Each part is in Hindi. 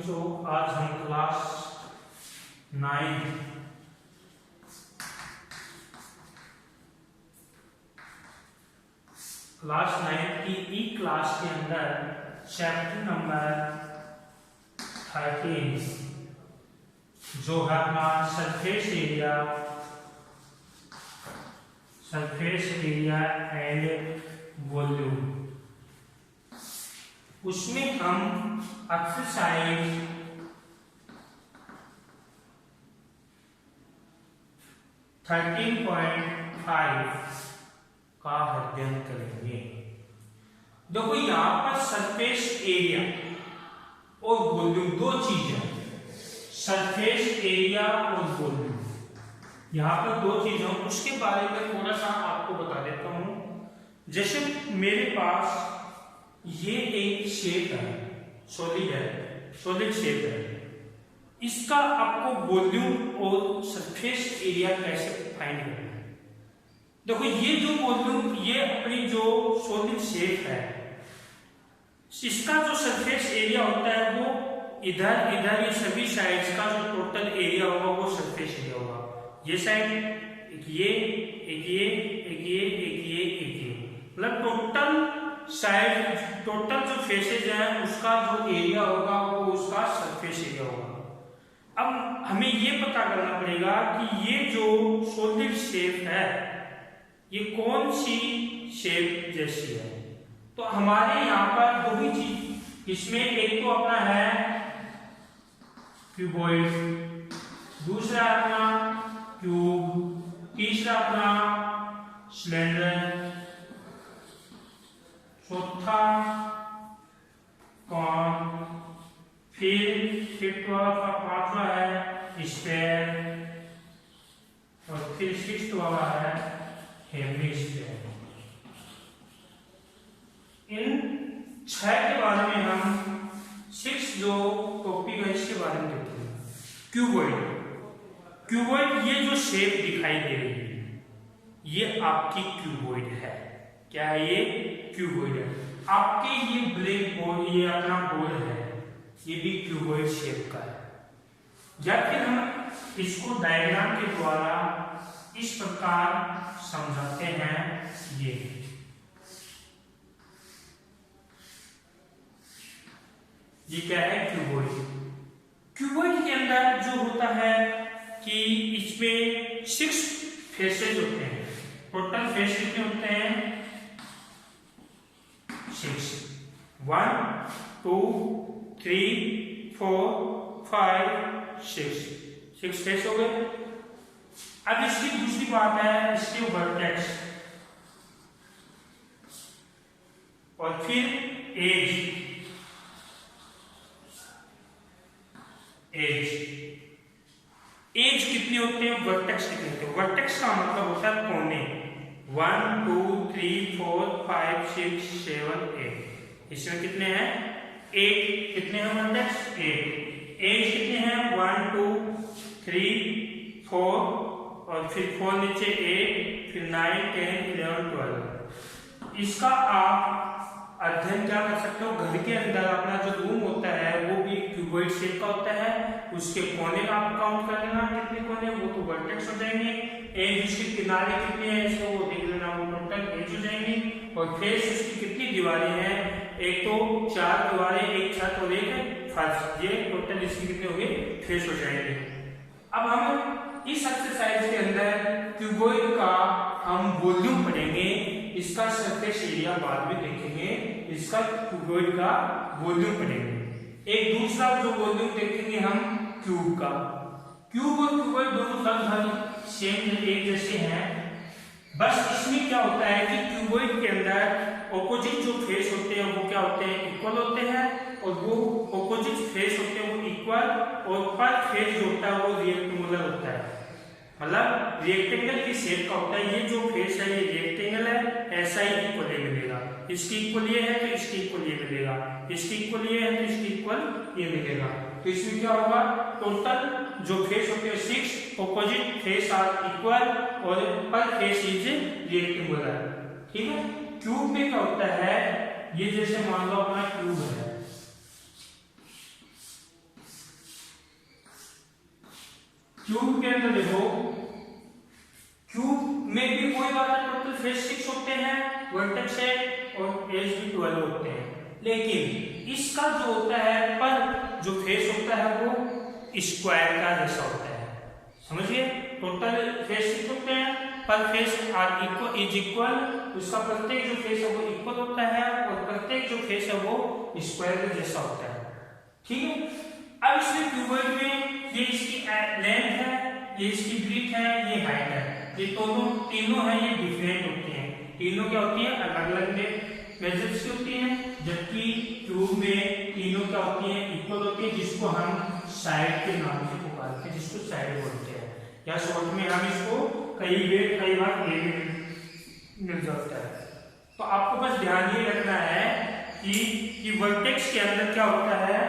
बच्चों, आज हम क्लास 9 की ई क्लास के अंदर चैप्टर नंबर 13 जो है अपना सरफेस एरिया एंड वॉल्यूम, उसमें हम एक्सरसाइज 13.5 का अध्ययन करेंगे। देखो यहाँ पर सरफेस एरिया और वॉल्यूम दो चीज है। सरफेस एरिया और वॉल्यूम, यहाँ पर दो चीज है, उसके बारे में थोड़ा सा आपको बता देता हूं। जैसे मेरे पास ये एक शेप है, सॉलिड शेप है, इसका आपको वॉल्यूम और सरफेस एरिया कैसे फाइंड करना है। देखो ये जो वॉल्यूम, ये अपनी जो सॉलिड शेप है, इसका जो सरफेस एरिया होता है वो इधर ये सभी साइड्स का जो टोटल एरिया होगा वो सरफेस एरिया होगा। ये साइड एक ये, मतलब टोटल जो फेसेज है उसका जो एरिया होगा वो उसका सरफेस एरिया होगा। अब हमें ये पता करना पड़ेगा कि ये जो सॉलिड शेप है ये कौन सी शेप जैसी है। तो हमारे यहाँ पर दो ही चीज, इसमें एक तो अपना है क्यूबॉइड, दूसरा अपना क्यूब, तीसरा अपना सिलेंडर, चौथा कॉन, फिर पांचवा है स्फेयर और फिर सिक्स्थ वाला है हेमिस्फेयर। इन 6 के बारे में हम 6 जो टॉपिक है इसके बारे में देखते हैं। क्यूबॉइड, ये जो शेप दिखाई दे रही है ये आपकी क्यूबॉइड है। क्या है ये? क्यूबॉइड है। आपके ये ब्लैक बोर्ड, ये अपना बोर्ड है, ये भी क्यूबॉइड शेप का है। या फिर हम इसको डायग्राम के द्वारा इस प्रकार समझाते हैं। ये क्या है? क्यूबॉइड के अंदर जो होता है कि इसमें 6 फेसेज होते हैं। टोटल फेस कितने होते हैं? 6। 1 2 3 4 5 6 फेस हो गए। अब इसकी दूसरी बात है इसके वर्टेक्स और फिर एज कितने होते हैं, वर्टेक्स कितने होते हैं। वर्टेक्स का मतलब होता है कोने। 1 2 3 4 5 6 7 8, इसमें कितने हैं? 8। कितने हैं वर्टेक्स? 8। एज कितने हैं? 1 2 3 4 और फिर 4 नीचे 8, फिर 9 10 11 12। इसका आप अध्ययन क्या कर सकते हो, घर के अंदर अपना जो रूम होता है वो भी क्यूबॉइड शेप का होता है, उसके कोने का आप काउंट कर लेना कितने कोने, वो तो वर्टेक्स हो जाएंगे। एज उसके किनारे कितने हैं इसको वो देख लेना, वो टोटल एज हो जाएंगे। और फेस उसकी कितनी दीवारें हैं, एक तो 4 दीवारें, एक छत और एक फर्श, ये टोटल इसकी कितने हो गए? फेस हो जाएंगे। अब हम इस एक्सरसाइज के अंदर क्यूबॉइड का हम वॉल्यूम पढ़ेंगे, इसका सरफेस एरिया बाद में देखेंगे, इसका क्यूबॉइड का वॉल्यूम पढ़ेंगे। एक दूसरा जो वॉल्यूम देखेंगे हम क्यूब का। क्यूब और क्यूबॉइड दोनों लगभग सेम एक जैसे हैं, बस इसमें क्या होता है कि क्यूबॉइड के अंदर ऑपोजिट जो फेस होते हैं वो क्या होते हैं? इक्वल होते हैं, और वो ऑपोजिट फेस होते हैं वो इक्वल, और पर फेस जो होता है वो रेक्टेंगुलर होता है, मतलब रेक्टेंगल की शेप का होता है। ये जो फेस है ये रेक्टेंगल है, ऐसा ही इक्वल ये मिलेगा। इसकी इक्वल ये है तो इसकी इक्वल ये मिलेगा, इसकी इक्वल ये है तो इसकी इक्वल ये मिलेगा। तो इसमें क्या होगा? टोटल जो फेस होते हैं 6, ऑपोजिट फेस आर इक्वल और पर फेस इज रेक्टेंगुलर। ठीक है। क्यूब में क्या होता है, ये जैसे मान लो अपना क्यूब है, क्यूब के अंदर देखो, क्यूब में भी कोई बात है, टोटल फेस 6 होते हैं, वर्टेक्स 8 और एज भी 12 होते हैं, लेकिन इसका जो होता है पर जो फेस होता है वो स्क्वायर का जैसा होता है, समझिए। टोटल फेस 6 होते हैं, पर फेस इज इक्वल, उसका प्रत्येक जो फेस है वो इक्वल होता है और प्रत्येक जो फेस है वो स्क्वायर के जैसा होता है, ठीक है। अब इसमें क्यूबॉइड में ये इसकी लेंथ है, ये इसकी ब्रीथ है, ये हाइट है, ये तीनों है ये डिफरेंट होते हैं, तीनों क्या होती है अलग अलग मेजर्स की होती हैं, जबकि क्यूब में तीनों क्या होती हैं इक्वल होती है, जिसको हम साइड के नाम से पुकारते हैं, जिसको साइड बोलते हैं, या शॉर्ट में हम इसको कई बार ए मिल जाता है। तो आपको बस ध्यान ये रखना है कि वर्टेक्स के अंदर क्या होता है,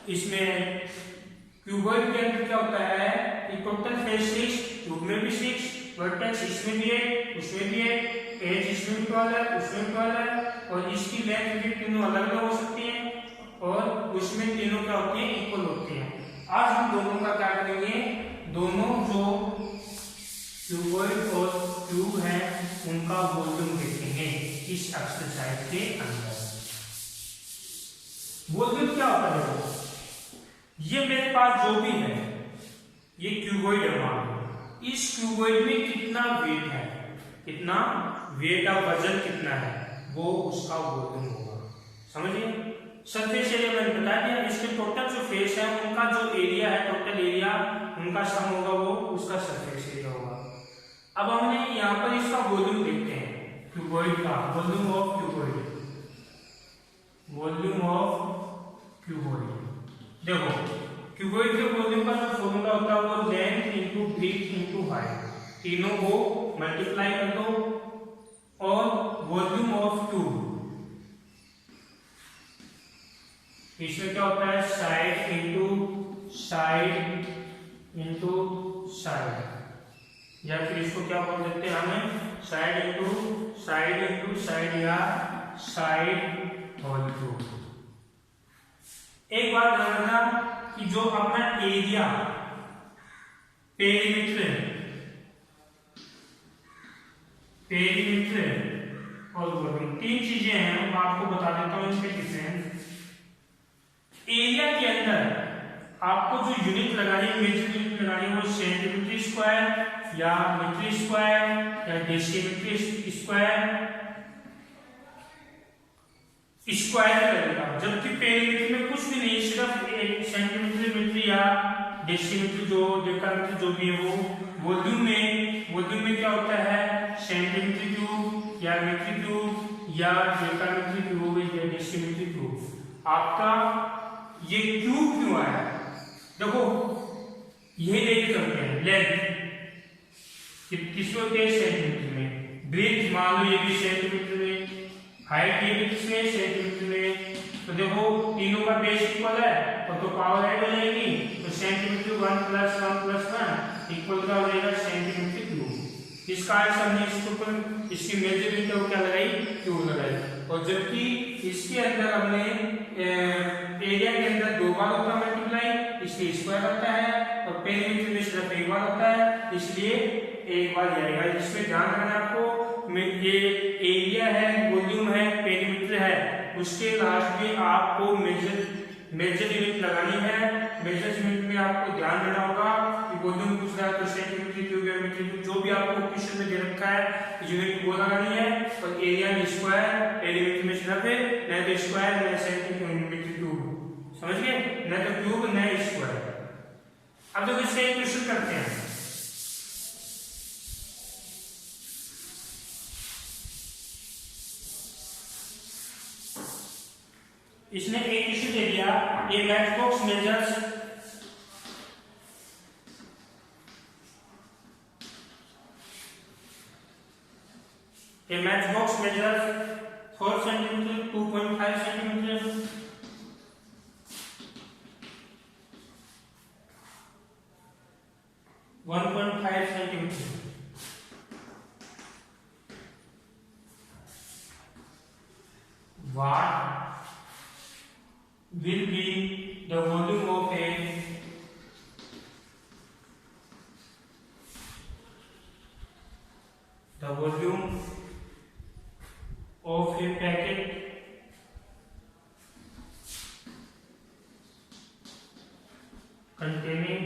इसमें क्यूबॉइड के अंदर क्या होता है कि टोटल फेस 6, क्यूब में भी 6, वर्टेक्स इसमें भी है, उसमें भी है, एज इसमें भी 12 है, उसमें भी 12 है, और इसकी लेंथ भी तीनों अलग अलग हो सकती हैं और उसमें तीनों क्या होती है इक्वल होती हैं। आज हम दोनों का क्या करेंगे, दोनों जो क्यूबॉइड और क्यूब है उनका वॉल्यूम देखेंगे इस एक्सरसाइज के अंदर। वॉल्यूम क्या होता है, ये मेरे पास जो भी है ये क्यूबॉइड है, मान लो इस क्यूबॉइड में कितना वेट है, कितना वेट का वजन कितना है, वो उसका वॉल्यूम होगा, समझिए। सरफेस एरिया मैंने बता दिया, इसके टोटल जो फेस है उनका जो एरिया है, टोटल एरिया उनका सम होगा, वो उसका सरफेस एरिया होगा। अब हमने यहाँ पर इसका वॉल्यूम देखते हैं, क्यूबॉइड का volume of cuboid, volume of cuboid. देखो क्यूबॉइड के वॉल्यूम का जो फॉर्मूला होता है वो length into breadth into height, तीनों को मल्टीप्लाई कर दो, और वॉल्यूम ऑफ क्यूब इसमें क्या होता है side into side into side, या फिर इसको क्या बोल देते हैं हमें साइड इनटू साइड या साइड होल क्यूब। एक बात ध्यान रखना कि जो अपना एरिया, पेरीमीटर और वॉल्यूम, तीन चीजें हैं, मैं आपको बता देता हूं इसके डिफरेंस। एरिया के अंदर आपको जो यूनिट लगानी है, मेजर यूनिट लगानी है, वो सेंटीमीटर स्क्वायर या मीटर स्क्वायर या डेसीमीटर स्क्वायर लगेगा, जबकि पेरीमीटर में कुछ भी नहीं, सिर्फ एक सेंटीमीटर, मीटर या डेसीमीटर जो डेकामीटर जो भी है वो वॉल्यूम में क्या होता है सेंटीमीटर क्यूब या मीटर क्यूब या डेकामीटर क्यूब या डेसीमीटर क्यूब। आपका ये क्यूब क्यों आया, देखो यही लेके चलते हैं, लेंथ किसमें होते हैं सेंटीमीटर में, ब्रीथ मान लो ये भी सेंटीमीटर में, हाइट ये भी किसमें सेंटीमीटर में, तो देखो तीनों का बेस इक्वल है और तो पावर ऐड हो जाएगी, तो सेंटीमीटर 1 + 1 + 1 इक्वल का हो जाएगा सेंटीमीटर क्यूब। इसका आंसर हमने इसके ऊपर इसकी मेजरमेंट है वो क्या लगाई क्यूब लगाई, और जबकि इसके अंदर हमने एरिया के अंदर 2 बार होता है मल्टीप्लाई, इसलिए स्क्वायर होता है, और पेरीमीटर में सिर्फ 1 बार होता है, इसलिए एक बार जाएगा। इसमें ध्यान रखना आपको, ये एरिया है, वॉल्यूम है, पेरीमीटर है, उसके लास्ट में आपको मेजर यूनिट लगानी है। मेजर यूनिट में आपको ध्यान देना होगा कि वॉल्यूम पूछ रहा है तो सेंटीमीटर क्यूब या मीटर क्यूब, जो भी आपको क्वेश्चन में दे रखा है यूनिट वो लगानी है, और एरिया में स्क्वायर, पेरीमीटर में सिर्फ न तो स्क्वायर न सेंटीमीटर क्यूब, समझ गए, न तो क्यूब न स्क्वायर। अब देखो इससे एक क्वेश्चन करते हैं, इसने एक इश्यू दे दिया, a matchbox measures A matchbox measures 4 cm, 2.5 cm, 1.5 cm. What will be the volume of a containing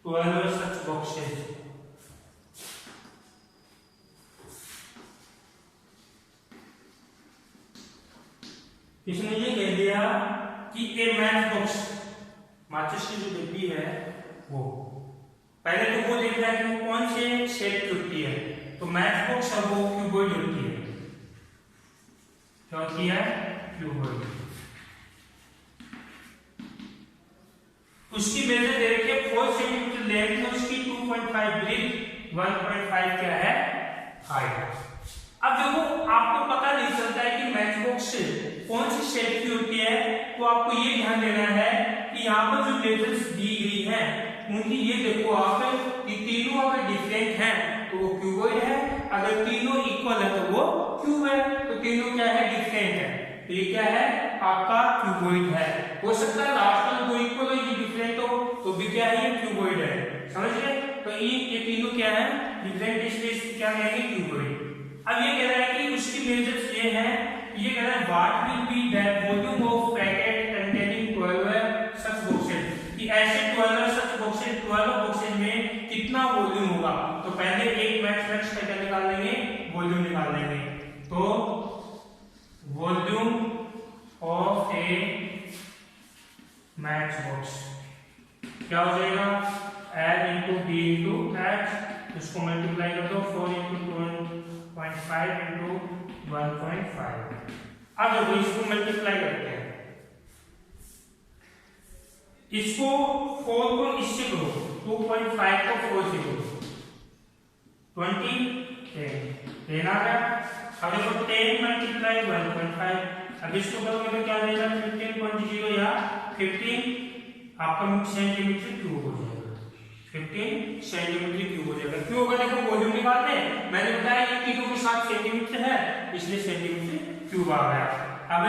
12 such boxes. इसने ये कह दिया कि ए मैच बॉक्स, माचिस की जो डिब्बी है वो, पहले तो वो देख रहा है कि वो कौन से शेप की होती है, तो मैच बॉक्स है वो क्यूबॉइड होती है। क्या होती है? क्यूबॉइड। उसकी मेजर दे रखी है 4 सेंटीमीटर लेंथ है उसकी, 2.5 ब्रेथ, 1.5 क्या है? हाइट। अब देखो आपको पता नहीं चलता है कि मैच बॉक्स कौन सी शेप की होती है, तो आपको ये ध्यान देना है कि यहाँ पर जो मेजर्स दी गई हैं उनकी ये देखो आप कि तीनों अगर डिफरेंट हैं तो वो क्यूबॉइड है, अगर तीनों इक्वल है तो वो क्यूब है, तो तीनों क्या है? डिफरेंट है, तो ये क्या है? आपका क्यूबॉइड है। हो सकता है लास्ट में दो इक्वल हो, ये डिफरेंट हो, तो भी क्या है? ये क्यूबॉइड है। समझ गए? तो ये तीनों क्या है? डिफरेंट, इसलिए क्या कहेंगे? क्यूबॉइड। अब ये कह रहा है कि उसकी मेजर्स ये है, ये कह रहा है what will be the volume of packet containing 12 such boxes, कि ऐसे 12 सच बॉक्सेस, 12 बॉक्सेस में कितना वॉल्यूम होगा। तो पहले एक मैच का क्या निकाल लेंगे? वॉल्यूम निकाल लेंगे। तो volume of A match box क्या हो जाएगा? L into B into H, इसको मल्टीप्लाई कर दो 4 इंटू 2.5 इंटू 1.5। अब देखो इसको मल्टीप्लाई करते हैं, इसको 4 को इससे करो, 2.5 को 4 से करो, 20 10 आ गया। अब देखो 10 मल्टीप्लाई 1.5, अब इसको करोगे तो क्या देगा? 15.0 या 15 आपका सेंटीमीटर क्यूब हो जाएगा, 15 सेंटीमीटर क्यूब हो जाएगा। क्यों होगा? देखो वॉल्यूम निकालते हैं, मैंने बताया ये तीनों के साथ सेंटीमीटर है, इसलिए सेंटीमीटर क्यूब आ गया। अब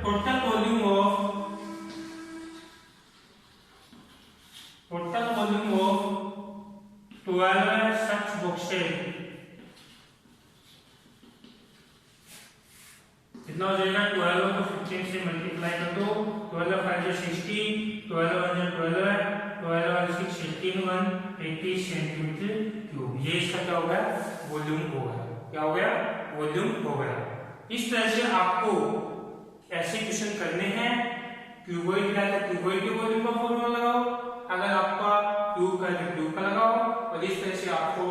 total volume of 12 such boxes कितना हो जाएगा? 12 को 15 से मल्टीप्लाई कर दो, 12 5 60, 12 1 12, 12 6 18 180 सेंटीमीटर क्यूब। ये इसका क्या हो गया? वॉल्यूम हो गया। क्या हो गया? वॉल्यूम हो गया। इस तरह से आपको ऐसे क्वेश्चन करने हैं। क्यूबॉइड का है तो क्यूबॉइड के वॉल्यूम का फॉर्मूला लगाओ, अगर आपका क्यूब का है तो क्यूब का लगाओ, और इस तरह से आपको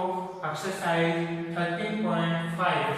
एक्सरसाइज 13.5